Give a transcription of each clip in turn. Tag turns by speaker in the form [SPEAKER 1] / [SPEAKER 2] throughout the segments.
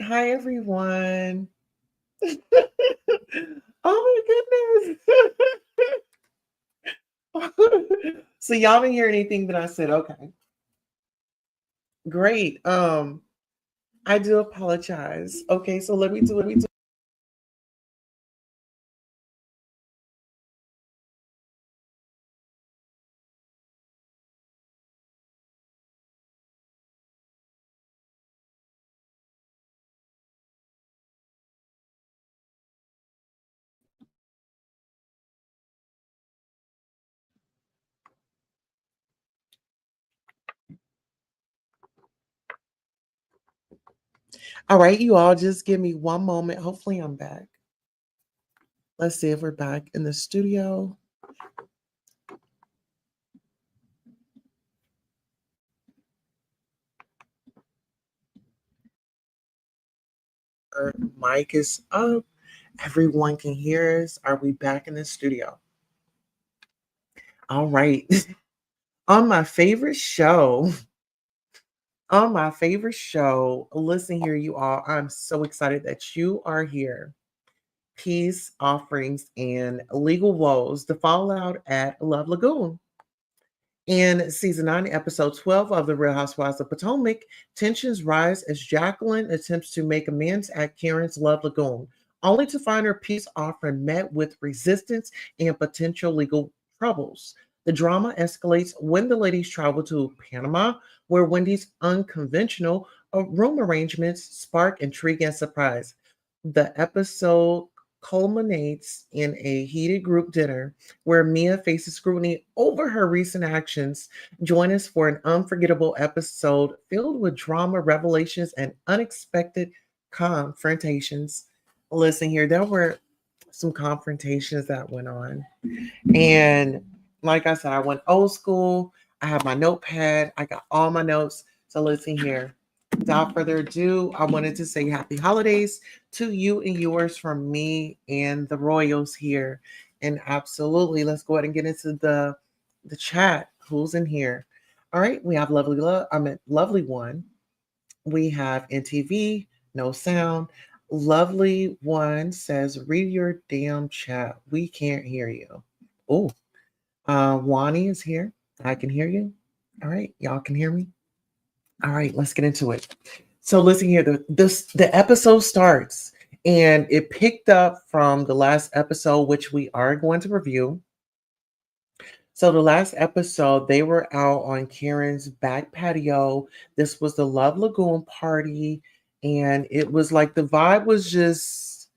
[SPEAKER 1] Hi, everyone. Oh my goodness. So y'all didn't hear anything that I said. Okay, great. I do apologize. Okay, so let me do. All right, you all just give me one moment. Hopefully I'm back. Let's see if we're back in the studio. Our mic is up. Everyone can hear us. Are we back in the studio? All right. On my favorite show, listen here, you all. I'm so excited that you are here. Peace offerings and legal woes, the fallout at Love Lagoon. In season 9, episode 12 of the Real Housewives of Potomac, tensions rise as Jaqueline attempts to make amends at Karen's Love Lagoon, only to find her peace offering met with resistance and potential legal troubles. The drama escalates when the ladies travel to Panama, where Wendy's unconventional room arrangements spark intrigue and surprise. The episode culminates in a heated group dinner where Mia faces scrutiny over her recent actions. Join us for an unforgettable episode filled with drama, revelations, and unexpected confrontations. Listen here, there were some confrontations that went on. And like I said, I went old school. I have my notepad, I got all my notes. So listen here. Without further ado, I wanted to say happy holidays to you and yours from me and the Royals here. And absolutely, let's go ahead and get into the chat. Who's in here? All right, we have lovely one. We have NTV, no sound. Lovely one says, read your damn chat. We can't hear you. Oh, Wani is here. I can hear you. All right, y'all can hear me. All right, let's get into it. So listen here, the episode starts and it picked up from the last episode, which we are going to review. So the last episode, they were out on Karen's back patio. This was the Love Lagoon party, and it was like the vibe was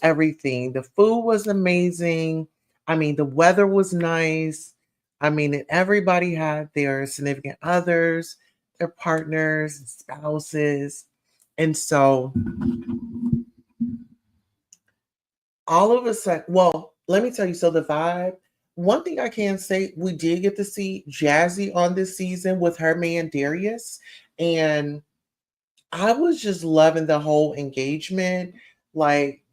[SPEAKER 1] everything. The food was amazing. I mean, the weather was nice. I mean, and everybody had their significant others, their partners, spouses. And so all of a sudden, well, let me tell you, so the vibe, one thing I can say, we did get to see Jazzy on this season with her man Darius. And I was just loving the whole engagement. Like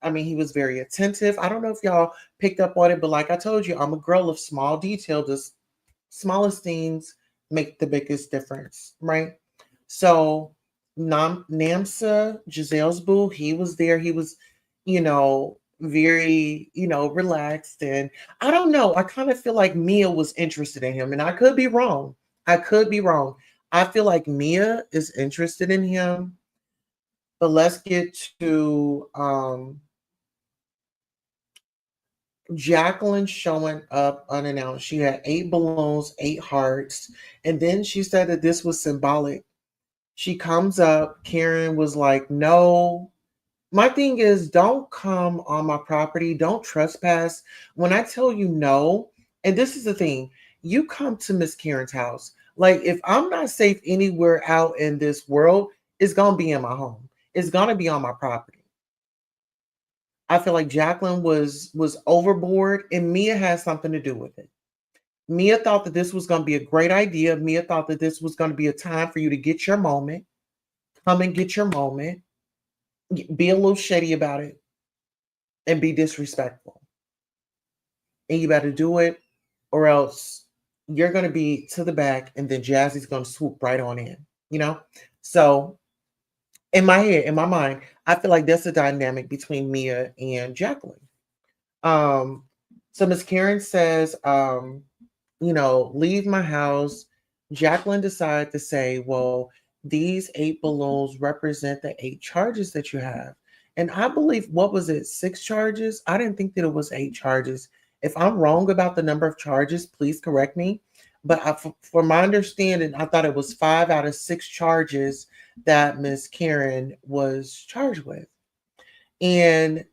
[SPEAKER 1] I mean, he was very attentive. I don't know if y'all picked up on it, but like I told you, I'm a girl of small detail. The smallest things make the biggest difference, right? So Namsa, Giselle's boo, he was there. He was, very, relaxed. And I don't know. I kind of feel like Mia was interested in him. And I could be wrong. I could be wrong. I feel like Mia is interested in him. But let's get to Jacqueline showing up unannounced. She had 8 balloons, 8 hearts, and then she said that this was symbolic. She comes up. Karen was like, no. My thing is, don't come on my property. Don't trespass. When I tell you no, and this is the thing, you come to Miss Karen's house. Like, if I'm not safe anywhere out in this world, it's going to be in my home. It's going to be on my property. I feel like Jacqueline was overboard, and Mia has something to do with it. Mia thought that this was going to be a great idea. Mia thought that this was going to be a time for you to get your moment. Come and get your moment. Be a little shady about it and be disrespectful. And you better do it, or else you're going to be to the back, and then Jazzy's going to swoop right on in. You know. So In my head, in my mind, I feel like that's a dynamic between Mia and Jacqueline. Um, so Miss Karen says, leave my house. Jacqueline decided to say, well, these 8 balloons represent the 8 charges that you have. And I believe, what was it, 6 charges? I didn't think that it was 8 charges. If I'm wrong about the number of charges, please correct me. But for my understanding, I thought it was 5 out of 6 charges that Miss Karen was charged with. And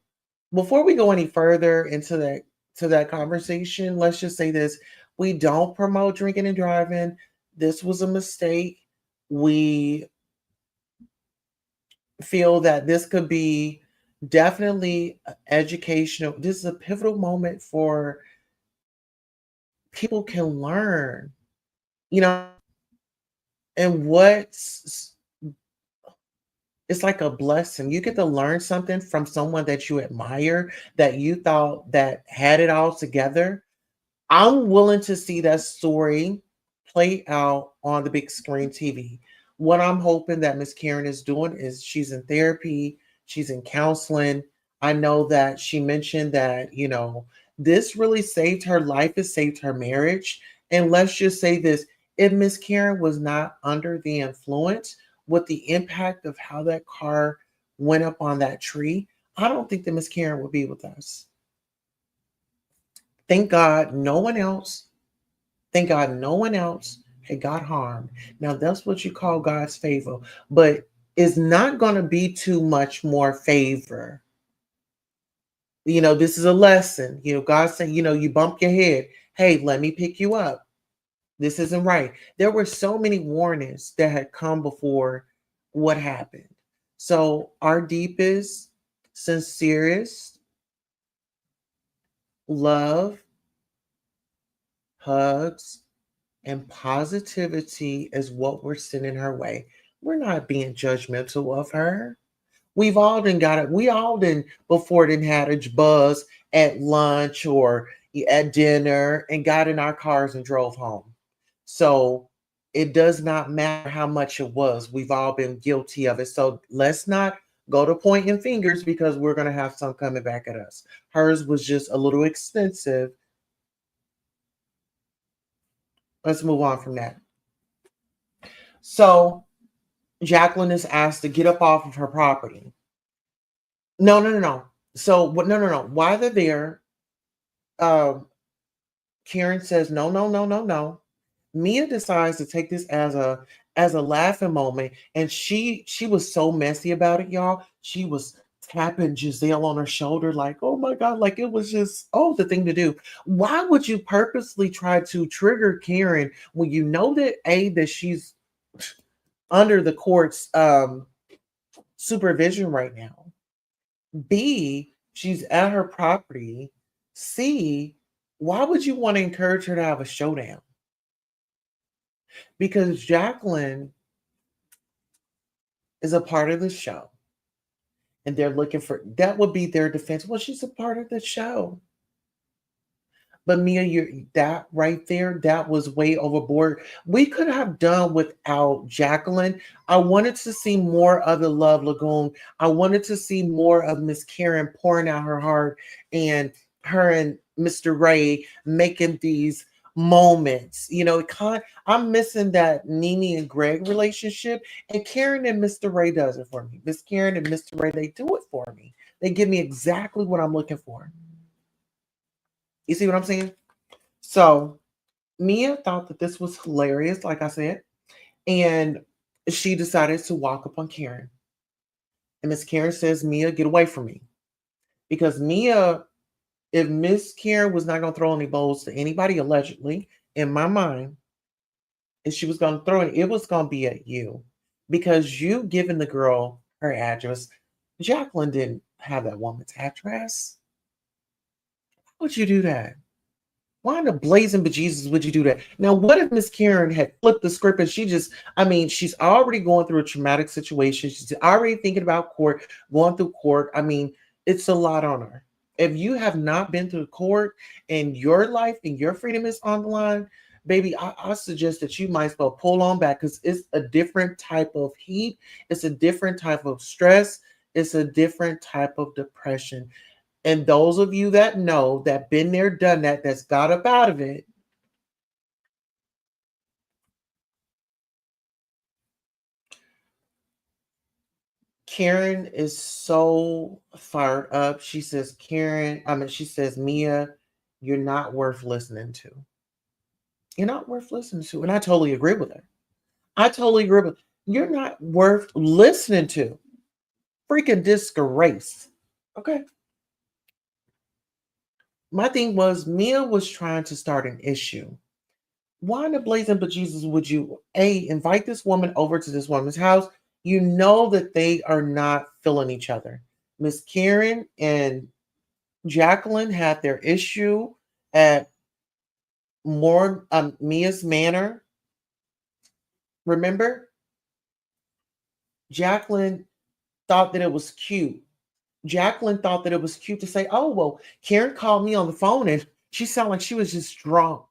[SPEAKER 1] before we go any further into that conversation, let's just say this. We don't promote drinking and driving. This was a mistake. We feel that this could be definitely educational. This is a pivotal moment for people can learn, you know, and what's it's like a blessing. You get to learn something from someone that you admire, that you thought that had it all together. I'm willing to see that story play out on the big screen TV. What I'm hoping that Miss Karen is doing is she's in therapy, she's in counseling. I know that she mentioned that, this really saved her life, it saved her marriage. And let's just say this, if Miss Karen was not under the influence with the impact of how that car went up on that tree, I don't think that Miss Karen would be with us. Thank God no one else, thank God no one else had got harmed. Now that's what you call God's favor, but it's not going to be too much more favor. This is a lesson. God saying, you bump your head. Hey, let me pick you up. This isn't right. There were so many warnings that had come before what happened. So our deepest, sincerest love, hugs, and positivity is what we're sending her way. We're not being judgmental of her. We've all done got it. We all done before didn't had a buzz at lunch or at dinner and got in our cars and drove home. So it does not matter how much it was. We've all been guilty of it. So let's not go to pointing fingers because we're going to have some coming back at us. Hers was just a little expensive. Let's move on from that. So Jacqueline is asked to get up off of her property. No, no, no, no. So what? No, no, no. While they're there, um, Karen says, "No, no, no, no, no." Mia decides to take this as a laughing moment, and she was so messy about it, y'all. She was tapping Giselle on her shoulder, like, "Oh my god!" Like it was just the thing to do. Why would you purposely try to trigger Karen when you know that she's under the court's supervision right now? B, she's at her property. C, why would you want to encourage her to have a showdown? Because Jacqueline is a part of the show and they're looking for that would be their defense. Well, she's a part of the show. But Mia, that right there, that was way overboard. We could have done without Jacqueline. I wanted to see more of the Love Lagoon. I wanted to see more of Miss Karen pouring out her heart and her and Mr. Ray making these moments. I'm missing that Nene and Greg relationship, and Karen and Mr. Ray does it for me. Miss Karen and Mr. Ray, they do it for me. They give me exactly what I'm looking for. You see what I'm saying? So Mia thought that this was hilarious, like I said, and she decided to walk up on Karen. And Miss Karen says, "Mia, get away from me." Because Mia, if Miss Karen was not going to throw any bowls to anybody, allegedly, in my mind, if she was going to throw it was going to be at you. Because you giving the girl her address. Jacqueline didn't have that woman's address. Why would you do that? Why in the blazing bejesus would you do that? Now, what if Miss Karen had flipped the script and she's already going through a traumatic situation. She's already thinking about court, going through court. It's a lot on her. If you have not been through court and your life and your freedom is on the line, baby, I suggest that you might as well pull on back because it's a different type of heat, it's a different type of stress, it's a different type of depression. And those of you that know that been there, done that, that's got up out of it, Karen is so fired up. She says, she says, Mia, you're not worth listening to. You're not worth listening to. And I totally agree with her. I totally agree with you're not worth listening to. Freaking disgrace. Okay. My thing was Mia was trying to start an issue. Why in the blazing but Jesus would you invite this woman over to this woman's house? You know that they are not feeling each other. Miss Karen and Jaqueline had their issue at more Mia's Manor. Remember, Jaqueline thought that it was cute. Jaqueline thought that it was cute to say, "Oh well, Karen called me on the phone and she sounded like she was just drunk."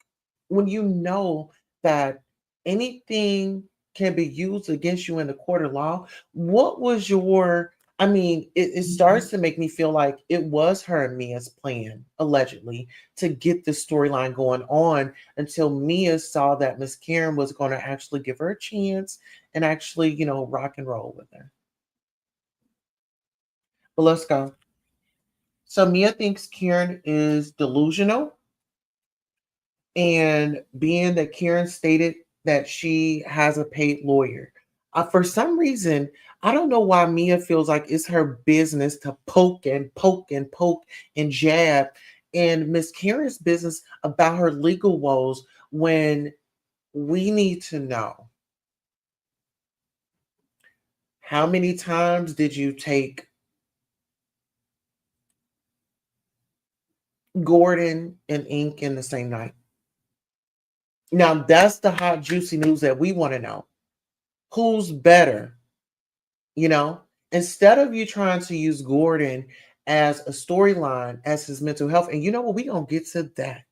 [SPEAKER 1] When you know that anything can be used against you in the court of law, what was your I mean, it starts to make me feel like it was her and Mia's plan, allegedly, to get the storyline going on until Mia saw that Miss Karen was going to actually give her a chance and actually, rock and roll with her. But let's go. So Mia thinks Karen is delusional. And being that Karen stated that she has a paid lawyer, for some reason, I don't know why Mia feels like it's her business to poke and poke and poke and jab and Miss Karen's business about her legal woes when we need to know how many times did you take Gordon and ink in the same night? Now that's the hot, juicy news that we want to know. Who's better? You know, instead of you trying to use Gordon as a storyline as his mental health, and you know what, we gonna get to that.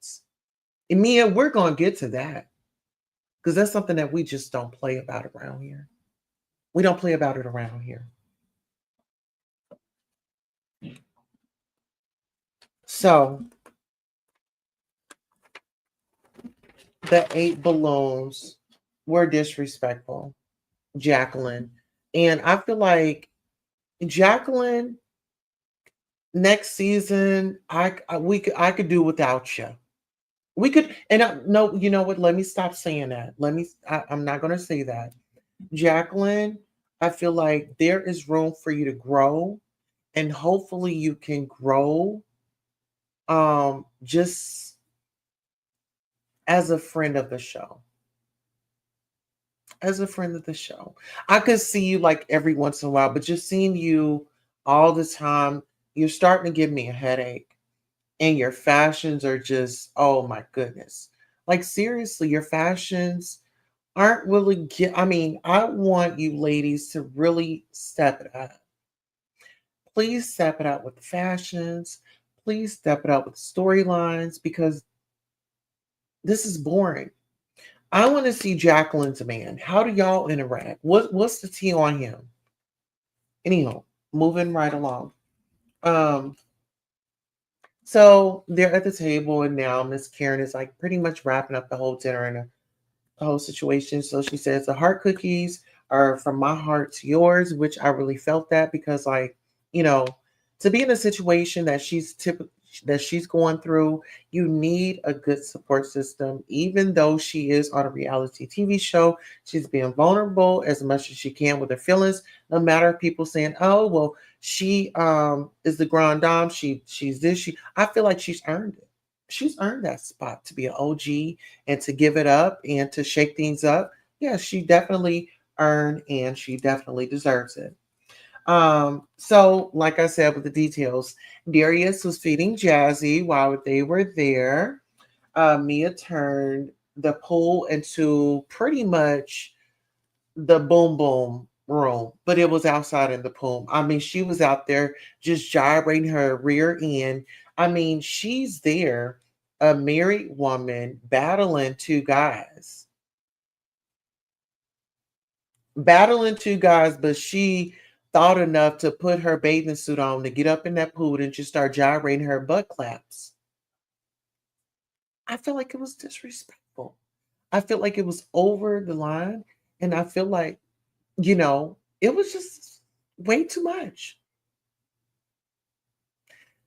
[SPEAKER 1] And Mia, we're gonna get to that because that's something that we just don't play about around here. We don't play about it around here. So the 8 balloons were disrespectful, Jaqueline, and I feel like Jaqueline next season, I could do without you. We could, and no, you know what? Let me stop saying that. I'm not going to say that. Jacqueline, I feel like there is room for you to grow, and hopefully you can grow just as a friend of the show. As a friend of the show. I could see you like every once in a while, but just seeing you all the time, you're starting to give me a headache. And your fashions are just, oh my goodness. Like seriously, your fashions aren't really I mean, I want you ladies to really step it up. Please step it up with the fashions. Please step it up with storylines because this is boring. I want to see Jacqueline's man. How do y'all interact? What's the tea on him? Anyhow, moving right along. Um, so they're at the table, and now Miss Karen is like pretty much wrapping up the whole dinner and the whole situation. So she says the heart cookies are from my heart to yours, which I really felt that because, like, you know, to be in a situation that she's going through, you need a good support system. Even though she is on a reality TV show, she's being vulnerable as much as she can with her feelings. No matter if people saying, "Oh, well, she is the grand dame. She's this." I feel like she's earned it. She's earned that spot to be an OG and to give it up and to shake things up. Yeah, she definitely earned and she definitely deserves it. So like I said with the details, Darius was feeding Jazzy while they were there. Mia turned the pool into pretty much the boom boom room, but it was outside in the pool. I mean, she was out there just gyrating her rear end. I mean, she's there a married woman battling two guys. Battling two guys, but she thought enough to put her bathing suit on to get up in that pool and just start gyrating her butt claps. I feel like it was disrespectful. I feel like it was over the line. And I feel like, it was just way too much.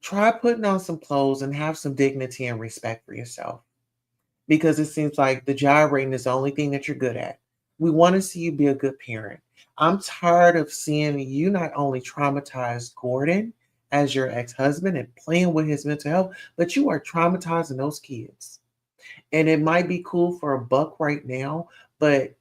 [SPEAKER 1] Try putting on some clothes and have some dignity and respect for yourself, because it seems like the gyrating is the only thing that you're good at. We want to see you be a good parent. I'm tired of seeing you not only traumatize Gordon as your ex husband and playing with his mental health, but you are traumatizing those kids. And it might be cool for a buck right now, but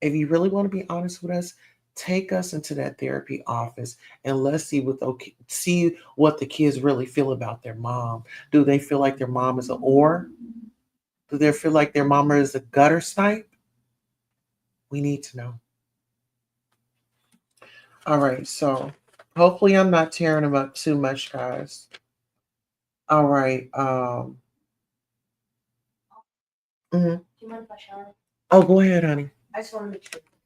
[SPEAKER 1] if you really want to be honest with us, take us into that therapy office and let's see what the kids really feel about their mom. Do they feel like their mom is an or? Do they feel like their mama is a gutter snipe? We need to know. All right, so hopefully I'm not tearing them up too much, guys. All right. Mhm. Oh, go ahead, honey.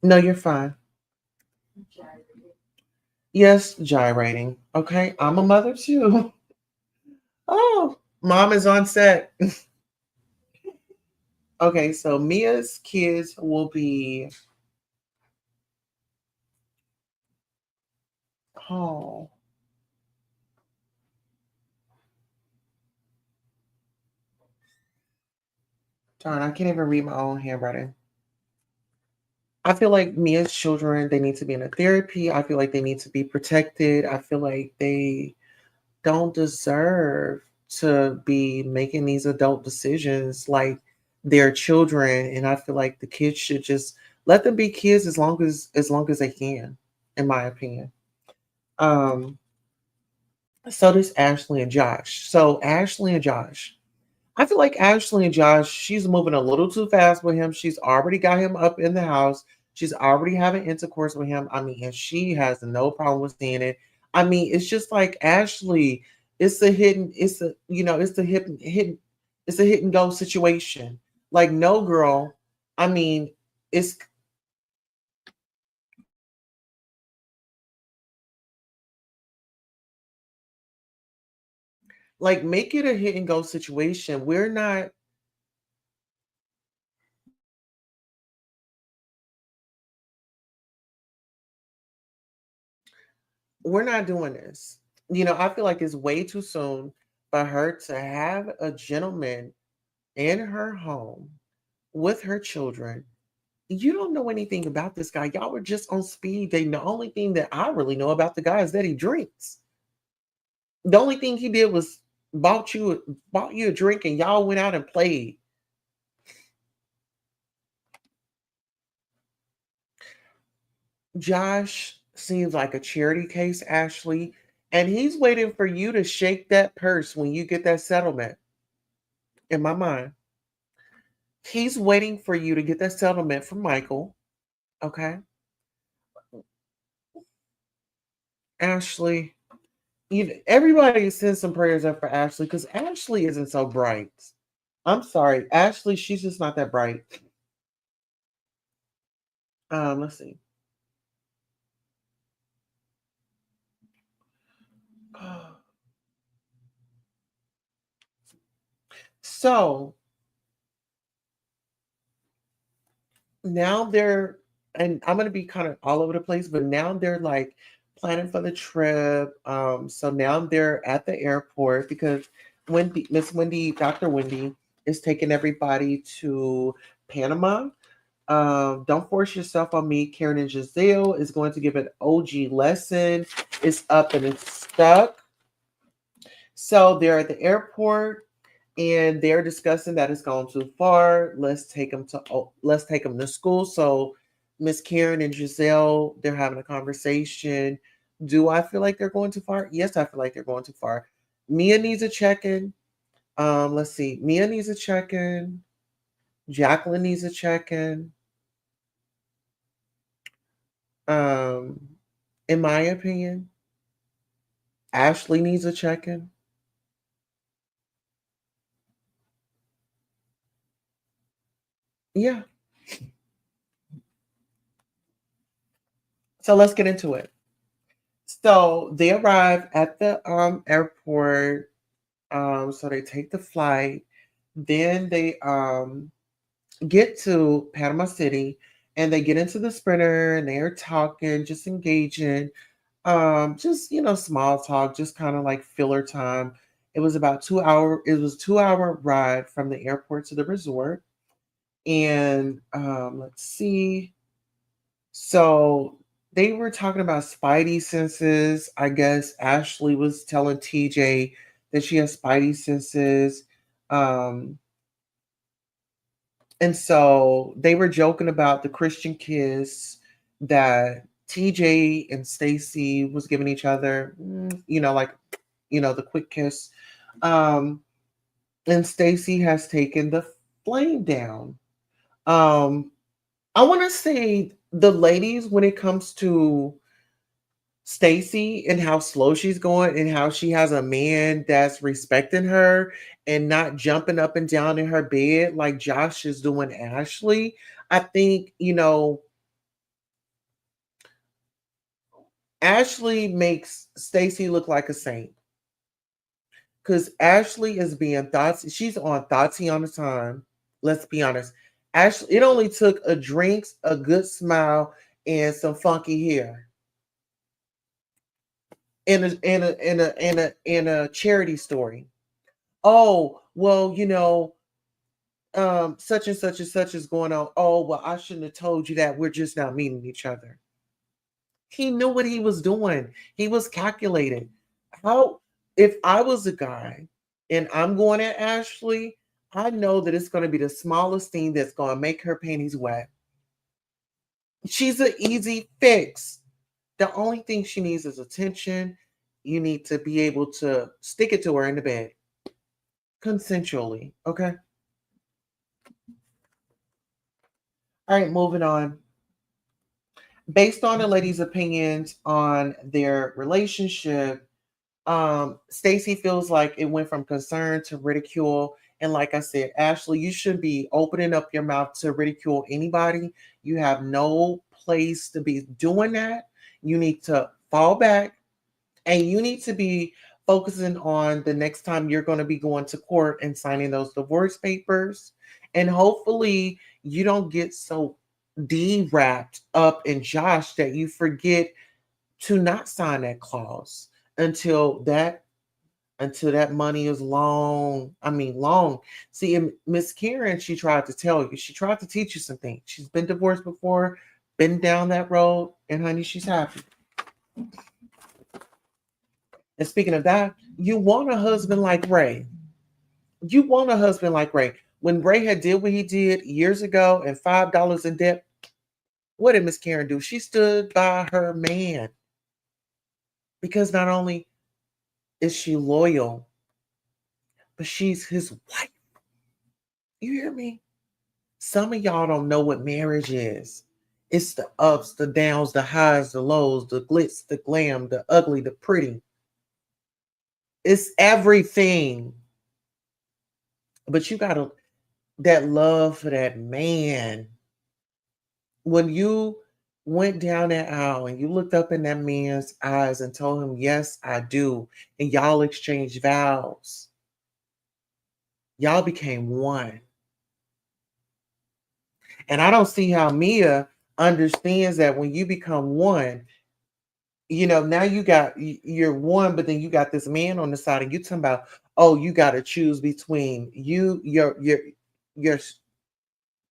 [SPEAKER 1] No, you're fine. Yes, gyrating. Okay, I'm a mother too. Oh, mom is on set. Okay, so Mia's kids will be, oh, darn, I can't even read my own handwriting. I feel like Mia's children, they need to be in a therapy. I feel like they need to be protected. I feel like they don't deserve to be making these adult decisions like they're children. And I feel like the kids should just let them be kids as long as they can, in my opinion. Um, so does Ashley and Josh. So Ashley and Josh. I feel like Ashley and Josh, she's moving a little too fast with him. She's already got him up in the house. She's already having intercourse with him. I mean, and she has no problem with seeing it. I mean, it's just like Ashley, it's a hit and go situation. Like, no girl, I mean, it's like make it a hit and go situation. We're not doing this. I feel like it's way too soon for her to have a gentleman in her home with her children. You don't know anything about this guy. Y'all were just on speed dating. The only thing that I really know about the guy is that he drinks. The only thing he did was bought you a drink and y'all went out and played. Josh seems like a charity case, Ashley, and he's waiting for you to shake that purse when you get that settlement. In my mind, he's waiting for you to get that settlement from Michael. Okay, Ashley. Everybody send some prayers up for Ashley because Ashley isn't so bright. I'm sorry, Ashley. She's just not that bright. Let's see. So now they're, and I'm gonna be kind of all over the place, but now they're like planning for the trip. So now they're at the airport because Miss Wendy, Dr. Wendy, is taking everybody to Panama. Don't force yourself on me. Karen and Giselle is going to give an OG lesson. It's up and it's stuck. So they're at the airport and they're discussing that it's gone too far. Let's take them to school. So Miss Karen and Giselle, they're having a conversation. Do I feel like they're going too far? Yes, I feel like they're going too far. Mia needs a check-in. Let's see. Mia needs a check-in. Jacqueline needs a check-in. Um, in my opinion, Ashley needs a check-in. Yeah. So let's get into it. So they arrive at the airport. So they take the flight. Then they get to Panama City and they get into the sprinter and they're talking, just engaging, just small talk, just kind of like filler time. It was 2 hour ride from the airport to the resort. And let's see. So they were talking about spidey senses. I guess Ashley was telling TJ that she has spidey senses. Um, and so they were joking about the Christian kiss that TJ and Stacy was giving each other, like, the quick kiss. Um, and Stacy has taken the flame down. Um, I want to say the ladies, when it comes to Stacy and how slow she's going and how she has a man that's respecting her and not jumping up and down in her bed like Josh is doing Ashley. I think, Ashley makes Stacy look like a saint because Ashley is being thoughts. She's on thoughtsy on the time. Let's be honest. Ashley, it only took a drinks, a good smile, and some funky hair in a charity story. Oh, well, such and such and such is going on. Oh, well, I shouldn't have told you that. We're just not meeting each other. He knew what he was doing. He was calculated. How, if I was a guy and I'm going at Ashley, I know that it's going to be the smallest thing that's going to make her panties wet. She's an easy fix. The only thing she needs is attention. You need to be able to stick it to her in the bed consensually. Okay. All right, moving on. Based on the ladies' opinions on their relationship, Stacy feels like it went from concern to ridicule. And like I said, Ashley, you should be opening up your mouth to ridicule anybody. You have no place to be doing that. You need to fall back and you need to be focusing on the next time you're going to be going to court and signing those divorce papers. And hopefully you don't get so wrapped up in Josh that you forget to not sign that clause until that money is long. I mean, long. See, and Miss Karen, she tried to tell you, she tried to teach you some things. She's been divorced before, been down that road, and honey, she's happy. And speaking of that, you want a husband like Ray. You want a husband like Ray. When Ray had did what he did years ago and $5 in debt, what did Miss Karen do? She stood by her man because not only is she loyal, but she's his wife. You hear me? Some of y'all don't know what marriage is. It's the ups, the downs, the highs, the lows, the glitz, the glam, the ugly, the pretty. It's everything. But you got to that love for that man. When you went down that aisle and you looked up in that man's eyes and told him, "Yes, I do," and y'all exchanged vows, y'all became one. And I don't see how Mia understands that when you become one, now you're one, but then you got this man on the side, and you talking about, oh, you got to choose between your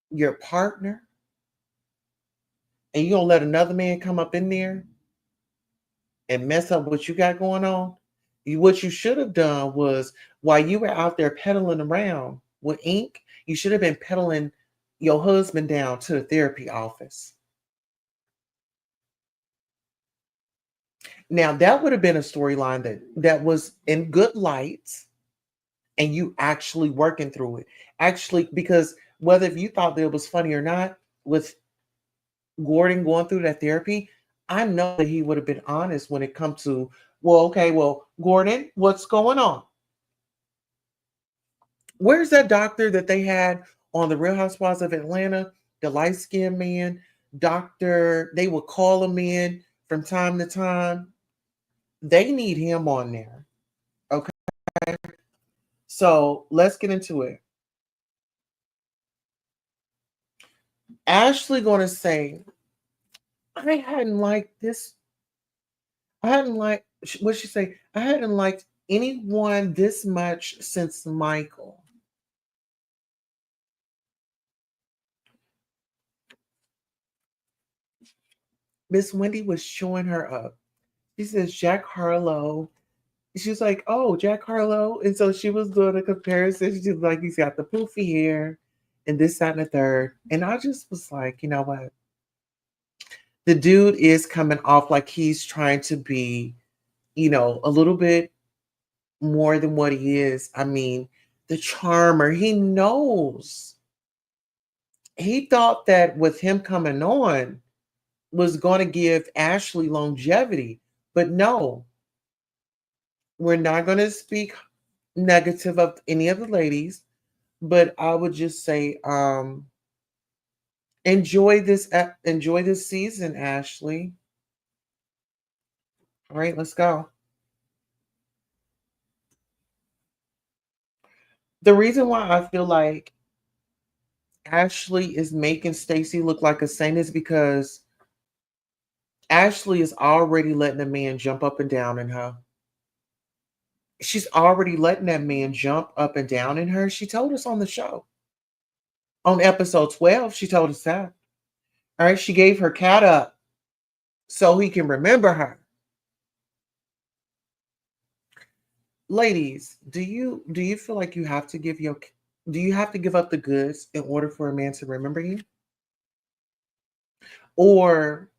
[SPEAKER 1] your partner, and you don't let another man come up in there and mess up what you got going on. What you should have done was while you were out there peddling around with ink, you should have been peddling your husband down to the therapy office. Now that would have been a storyline that was in good lights and you actually working through it. Actually, because whether if you thought that it was funny or not, with Gordon going through that therapy, I know that he would have been honest when it comes to, well, okay, well, Gordon, what's going on? Where's that doctor that they had on the Real Housewives of Atlanta, the light skinned man, doctor, they would call him in from time to time. They need him on there. Okay. So let's get into it. Ashley gonna say, I hadn't liked this. I hadn't liked what she say. I hadn't liked anyone this much since Michael. Miss Wendy was showing her up. She says Jack Harlow. She was like, "Oh, Jack Harlow," and so she was doing a comparison. She was like, "He's got the poofy hair, and this, that, and the third." And I just was like, you know what? The dude is coming off like he's trying to be, a little bit more than what he is. I mean, the charmer. He knows. He thought that with him coming on was going to give Ashley longevity, but no, we're not going to speak negative of any of the ladies, but I would just say enjoy this season, Ashley. All right, let's go. The reason why I feel like Ashley is making Stacey look like a saint is because Ashley is already letting a man jump up and down in her. She's already letting that man jump up and down in her. She told us on the show. On episode 12, she told us that. All right, she gave her cat up so he can remember her. Ladies, do you feel like you have to do you have to give up the goods in order for a man to remember you? Or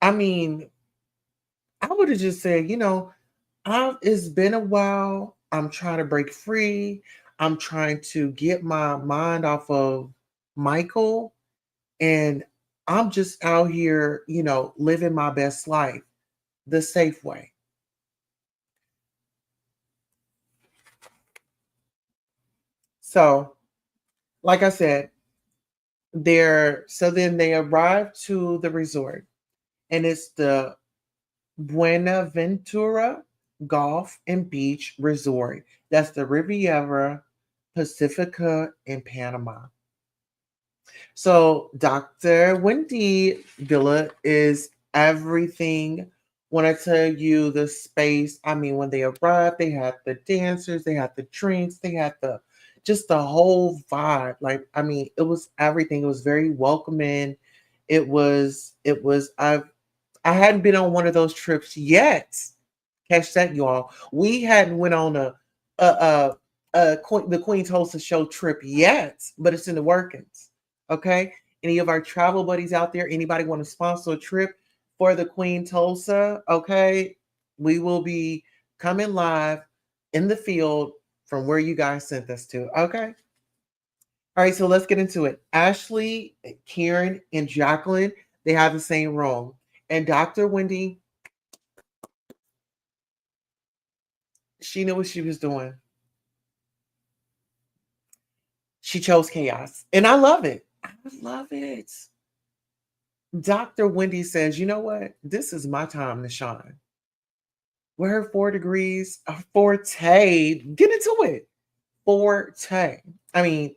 [SPEAKER 1] I mean, I would have just said, it's been a while. I'm trying to break free. I'm trying to get my mind off of Michael. And I'm just out here, living my best life the safe way. So, like I said, then they arrive to the resort, and it's the Buenaventura Golf and Beach Resort. That's the Riviera Pacifica in Panama. So Dr. Wendy Villa is everything. When I tell you the space, I mean, when they arrived, they had the dancers, they had the drinks, they had just the whole vibe. Like, I mean, it was everything. It was very welcoming. I hadn't been on one of those trips yet. Catch that, y'all. We hadn't went on the Queen's Hostess Show trip yet, but it's in the workings. Okay. Any of our travel buddies out there, anybody want to sponsor a trip for the Queen Tulsa? Okay. We will be coming live in the field from where you guys sent us to. Okay. All right. So let's get into it. Ashley, Karen, and Jaqueline, they have the same role. And Dr. Wendy, she knew what she was doing. She chose chaos. And I love it. I love it. Dr. Wendy says, you know what? This is my time to shine. With her 4 degrees, a forte, get into it. Forte. I mean,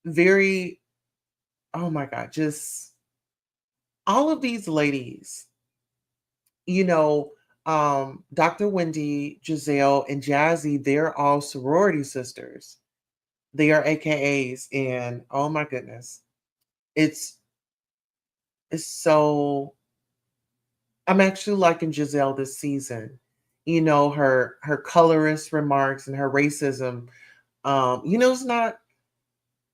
[SPEAKER 1] very, oh my God, just all of these ladies, you know, Dr. Wendy, Giselle, and Jazzy, they're all sorority sisters. They are AKAs. And oh my goodness, it's it's so I'm actually liking Giselle this season. Her colorist remarks and her racism. It's not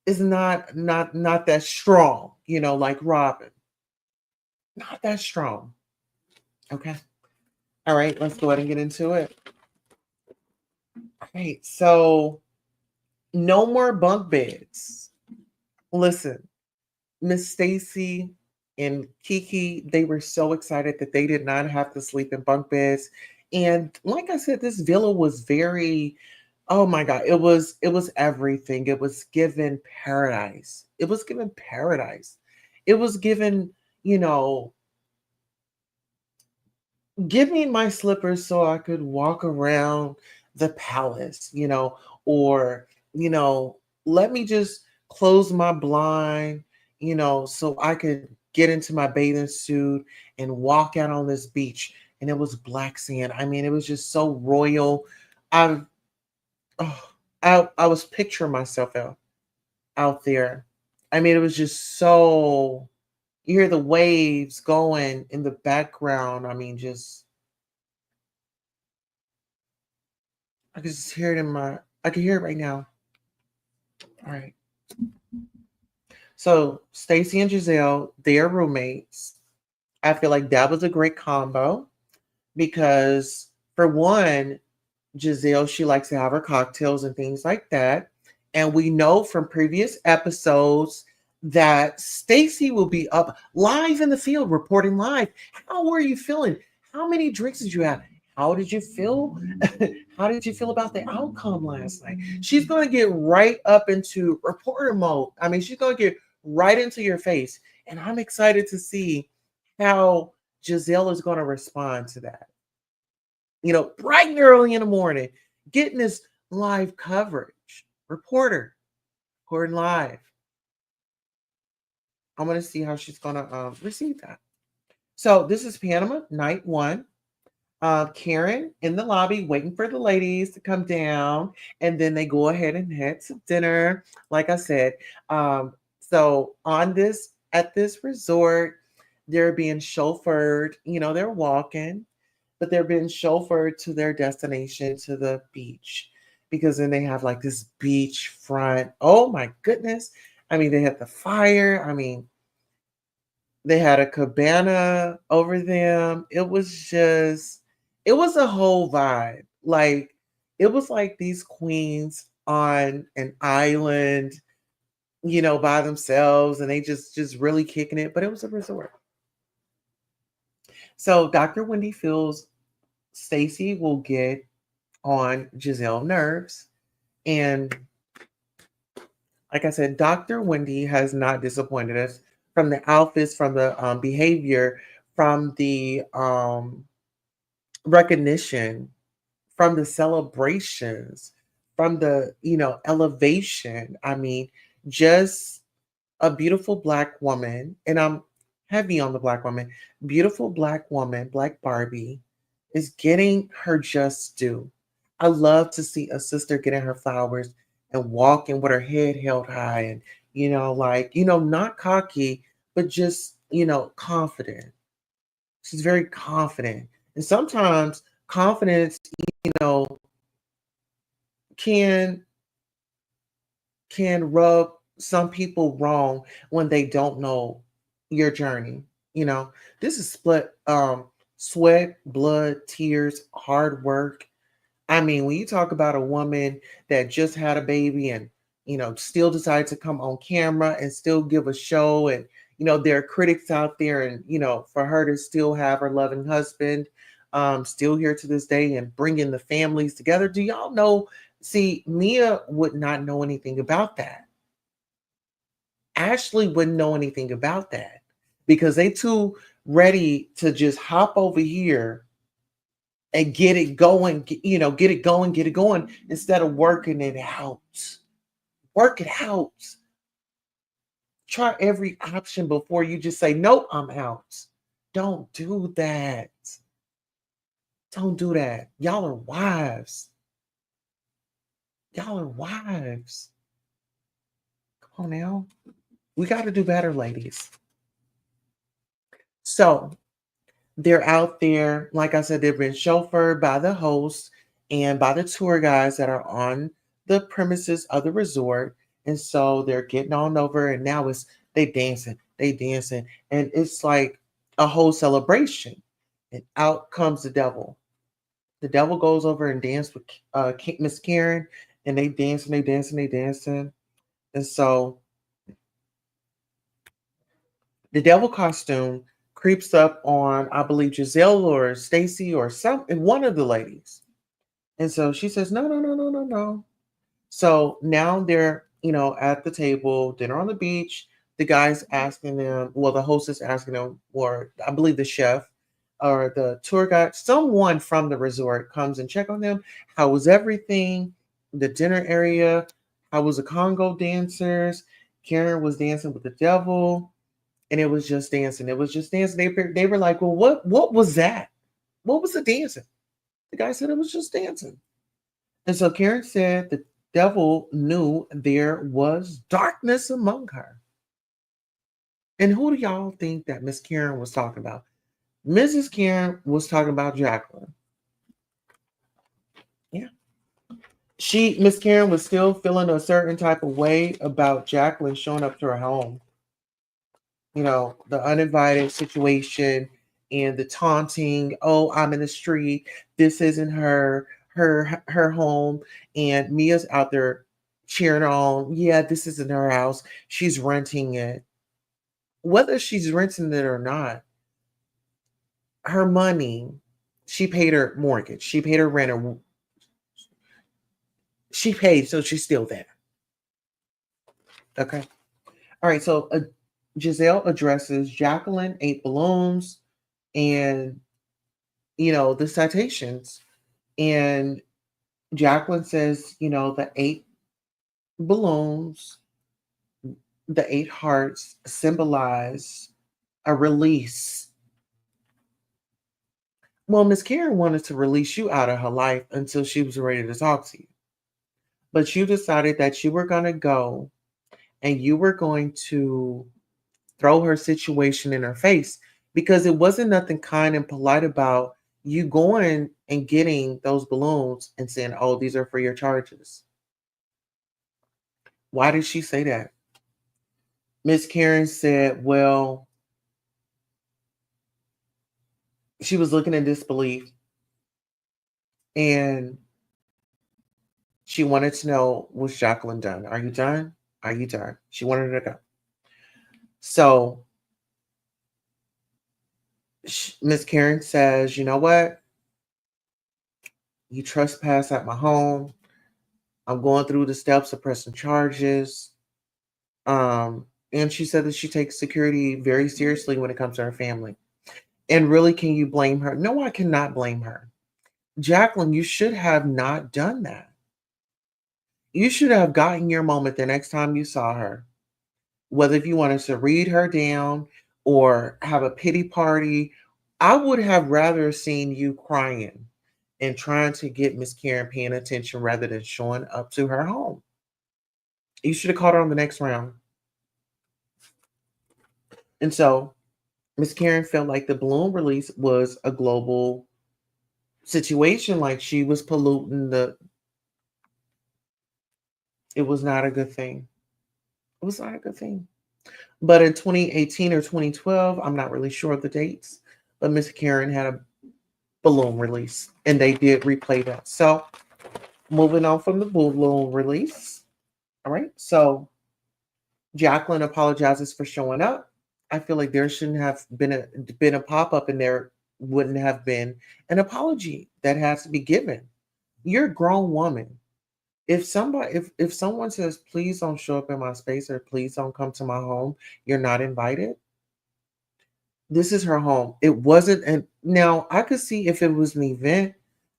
[SPEAKER 1] that strong. Like Robin, not that strong. Okay, all right. Let's go ahead and get into it. All right, so no more bunk beds. Listen, Miss Stacy and Kiki, they were so excited that they did not have to sleep in bunk beds. And like I said, this villa was very Oh my god, it was everything. It was given paradise. It was given paradise. It was given, you know, give me my slippers so I could walk around the palace, or, let me just close my blind, so I could get into my bathing suit and walk out on this beach. And it was black sand. I mean, it was just so royal. I, oh, I was picturing myself out there. I mean, it was just so, you hear the waves going in the background. I mean, just I can just hear it I can hear it right now. All right. So Stacy and Giselle, they're roommates. I feel like that was a great combo because, for one, Giselle, she likes to have her cocktails and things like that. And we know from previous episodes that Stacy will be up live in the field reporting live. How were you feeling? How many drinks did you have? How did you feel? How did you feel about the outcome last night? She's going to get right up into reporter mode. I mean, she's going to get right into your face. And I'm excited to see how Giselle is going to respond to that, bright and early in the morning, getting this live coverage. Reporter, reporting live. I'm going to see how she's going to receive that. So this is Panama, night one. Karen in the lobby waiting for the ladies to come down, and then they go ahead and head to dinner. Like I said, so at this resort, they're being chauffeured. They're walking, but they're being chauffeured to their destination, to the beach, because then they have like this beach front. Oh my goodness. I mean, they had the fire. I mean, they had a cabana over them. It was a whole vibe. Like, it was like these queens on an island, by themselves, and they just really kicking it, but it was a resort. So Dr. Wendy feels Stacy will get on Giselle nerves. And like I said, Dr. Wendy has not disappointed us, from the outfits, from the behavior, from the recognition, from the celebrations, from the, elevation. I mean, just a beautiful Black woman, and I'm heavy on the Black woman, beautiful Black woman, Black Barbie, is getting her just due. I love to see a sister getting her flowers and walking with her head held high, and, not cocky, but just, confident. She's very confident. And sometimes confidence, you know, can rub some people wrong when they don't know your journey. This is split sweat, blood, tears, hard work. I mean, when you talk about a woman that just had a baby and, still decided to come on camera and still give a show, and, there are critics out there, and, for her to still have her loving husband, still here to this day and bringing the families together. Do y'all know? See, Mia would not know anything about that. Ashley wouldn't know anything about that because they too ready to just hop over here and get it going, get it going, instead of working it out. Work it out. Try every option before you just say, nope, I'm out. Don't do that. Don't do that. Y'all are wives. Y'all are wives. Come on now. We got to do better, ladies. So they're out there. Like I said, they've been chauffeured by the host and by the tour guides that are on the premises of the resort. And so they're getting on over, and now they dancing, and it's like a whole celebration. And out comes the devil. The devil goes over and dances with Miss Karen, and they dancing, they dancing, they dancing. And so the devil costume creeps up on, I believe, Giselle or Stacy or one of the ladies. And so she says, no, no, no, no, no, no. So now they're, at the table, dinner on the beach. The guy's asking them, well, the host is asking them, or I believe the chef or the tour guide, someone from the resort comes and check on them. How was everything? The dinner area? How was the Congo dancers? Karen was dancing with the devil, and it was just dancing. It was just dancing. They were like, well, what was that? What was the dancing? The guy said it was just dancing. And so Karen said the devil knew there was darkness among her. And who do y'all think that Miss Karen was talking about? Mrs. Karen was talking about Jaqueline. Yeah. Miss Karen was still feeling a certain type of way about Jaqueline showing up to her home. The uninvited situation and the taunting. Oh, I'm in the street. This isn't her home. And Mia's out there cheering on. Yeah, this isn't her house. She's renting it. Whether she's renting it or not, her money, she paid her mortgage. She paid her rent. She paid, so she's still there. Okay. All right. So Giselle addresses Jaqueline ate balloons and the citations. And Jaqueline says, the 8 balloons, the 8 hearts symbolize a release. Well, Miss Karen wanted to release you out of her life until she was ready to talk to you. But you decided that you were going to go and you were going to throw her situation in her face because it wasn't nothing kind and polite about you going and getting those balloons and saying, oh, these are for your charges. Why did she say that? Miss Karen said, well, she was looking in disbelief and she wanted to know, was Jaqueline done? Are you done? Are you done? She wanted to go. So Miss Karen says, you know what? You trespass at my home. I'm going through the steps of pressing charges. And she said that she takes security very seriously when it comes to her family. And really, can you blame her? No, I cannot blame her. Jaqueline, you should have not done that. You should have gotten your moment the next time you saw her. Whether if you wanted to read her down or have a pity party, I would have rather seen you crying and trying to get Miss Karen paying attention rather than showing up to her home. You should have caught her on the next round. And so Miss Karen felt like the balloon release was a global situation, like she was polluting it was not a good thing. It was not a good thing. But in 2018 or 2012, I'm not really sure of the dates, but Miss Karen had a balloon release and they did replay that. So moving on from the balloon release. All right. So Jaqueline apologizes for showing up. I feel like there shouldn't have been a pop-up and there wouldn't have been an apology that has to be given. You're a grown woman. If someone says please don't show up in my space or please don't come to my home, you're not invited. This is her home. It wasn't, and now I could see if it was an event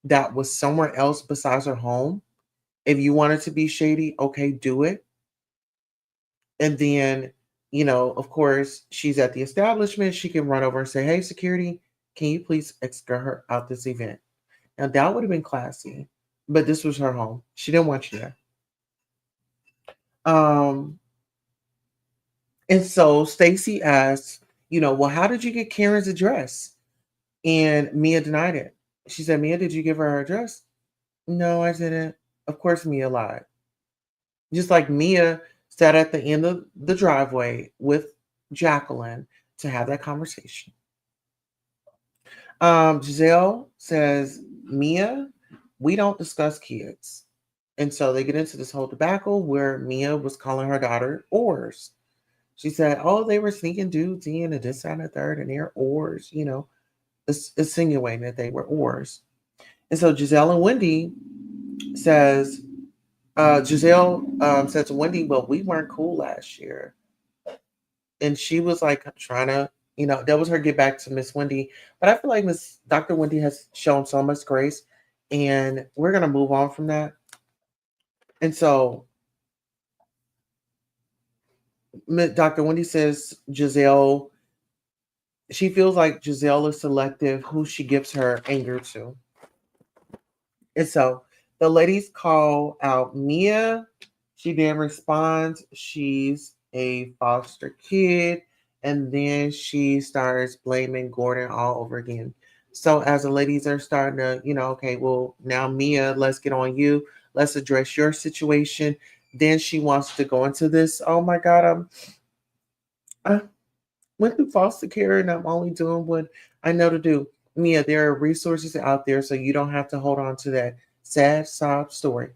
[SPEAKER 1] that was somewhere else besides her home. If you wanted to be shady, okay, do it. And then, of course, she's at the establishment. She can run over and say, hey, security, can you please escort her out this event? Now that would have been classy, but this was her home. She didn't want you there. Um, and so Stacy asked, well, how did you get Karen's address? And Mia denied it. She said, Mia, did you give her address? No, I didn't. Of course, Mia lied. Just like Mia sat at the end of the driveway with Jaqueline to have that conversation. Giselle says, Mia, we don't discuss kids. And so they get into this whole debacle where Mia was calling her daughter Oars. She said, oh, they were sneaking dudes in and this, that, and the third, and they're Oars, insinuating that they were Oars. And so Giselle and Wendy says, Giselle says to Wendy, well, we weren't cool last year. And she was like trying to, that was her get back to Miss Wendy. But I feel like Miss Dr. Wendy has shown so much grace, and we're gonna move on from that. And so Dr. Wendy says Giselle, she feels like Giselle is selective who she gives her anger to. And so the ladies call out Mia. She then responds, she's a foster kid. And then she starts blaming Gordon all over again. So as the ladies are starting to, okay, well, now Mia, let's get on you. Let's address your situation. Then she wants to go into this, oh my God, I went through foster care and I'm only doing what I know to do. Mia, there are resources out there so you don't have to hold on to that sad sob story.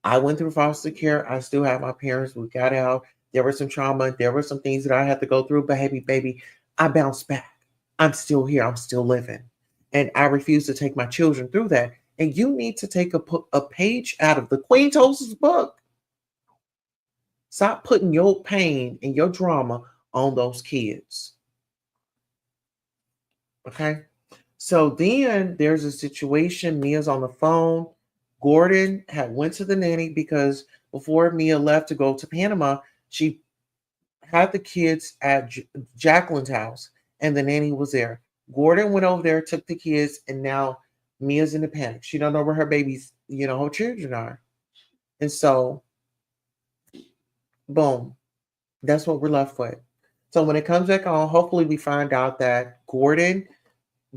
[SPEAKER 1] I went through foster care. I still have my parents. We got out. There was some trauma. There were some things that I had to go through. But baby, I bounced back. I'm still here. I'm still living. And I refuse to take my children through that. And you need to take a page out of the Queen Toast's book. Stop putting your pain and your drama on those kids. Okay. So then there's a situation. Mia's on the phone. Gordon had went to the nanny because before Mia left to go to Panama, she had the kids at Jaqueline's house, and the nanny was there. Gordon went over there, took the kids, and now Mia's in a panic. She don't know where her babies, her children are, and so boom, that's what we're left with. So when it comes back on, hopefully we find out that Gordon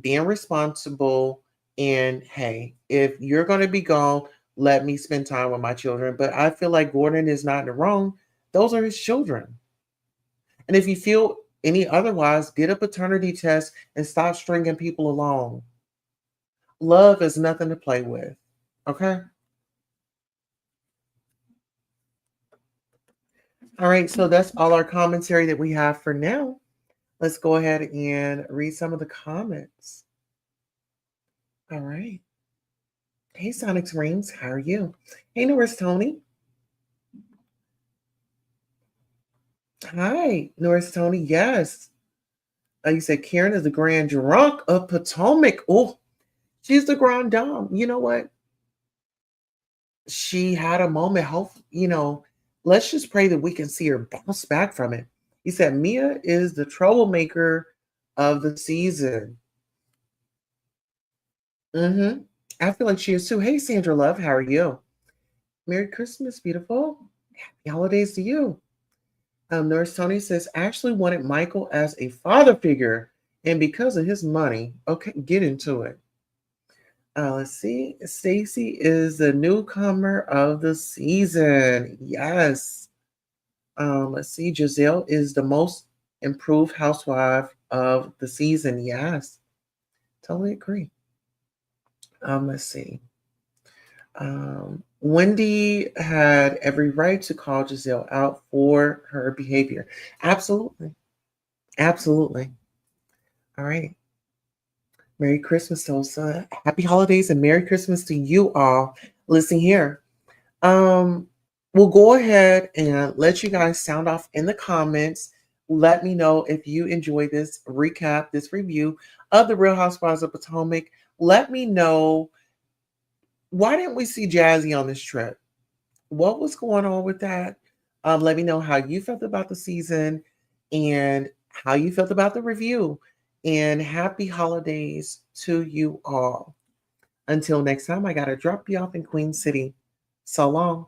[SPEAKER 1] being responsible, and hey, if you're going to be gone, let me spend time with my children. But I feel like Gordon is not in the wrong. Those are his children. And if you feel any otherwise, get a paternity test and stop stringing people along. Love is nothing to play with. Okay. All right. So that's all our commentary that we have for now. Let's go ahead and read some of the comments. All right. Hey, Sonics Rings, how are you? Hey, Norris Tony. Hi, Norris Tony. Yes. You said Karen is the grand drunk of Potomac. Oh, she's the grand dame. You know what? She had a moment. Hope, let's just pray that we can see her bounce back from it. He said Mia is the troublemaker of the season. Mm-hmm. I feel like she is too. Hey, Sandra Love, how are you? Merry Christmas, beautiful. Happy holidays to you. Nurse Tony says, Ashley wanted Michael as a father figure, and because of his money, okay, get into it. Let's see. Stacy is the newcomer of the season. Yes. Let's see. Giselle is the most improved housewife of the season. Yes. Totally agree. Let's see. Wendy had every right to call Giselle out for her behavior. Absolutely. Absolutely. All right. Merry Christmas, Sosa. Happy holidays and Merry Christmas to you all. Listen here. Um, we'll go ahead and let you guys sound off in the comments. Let me know if you enjoyed this recap, this review of the Real Housewives of Potomac. Let me know, why didn't we see Jazzy on this trip? What was going on with that? Let me know how you felt about the season and how you felt about the review. And happy holidays to you all. Until next time, I got to drop you off in Queen City. So long.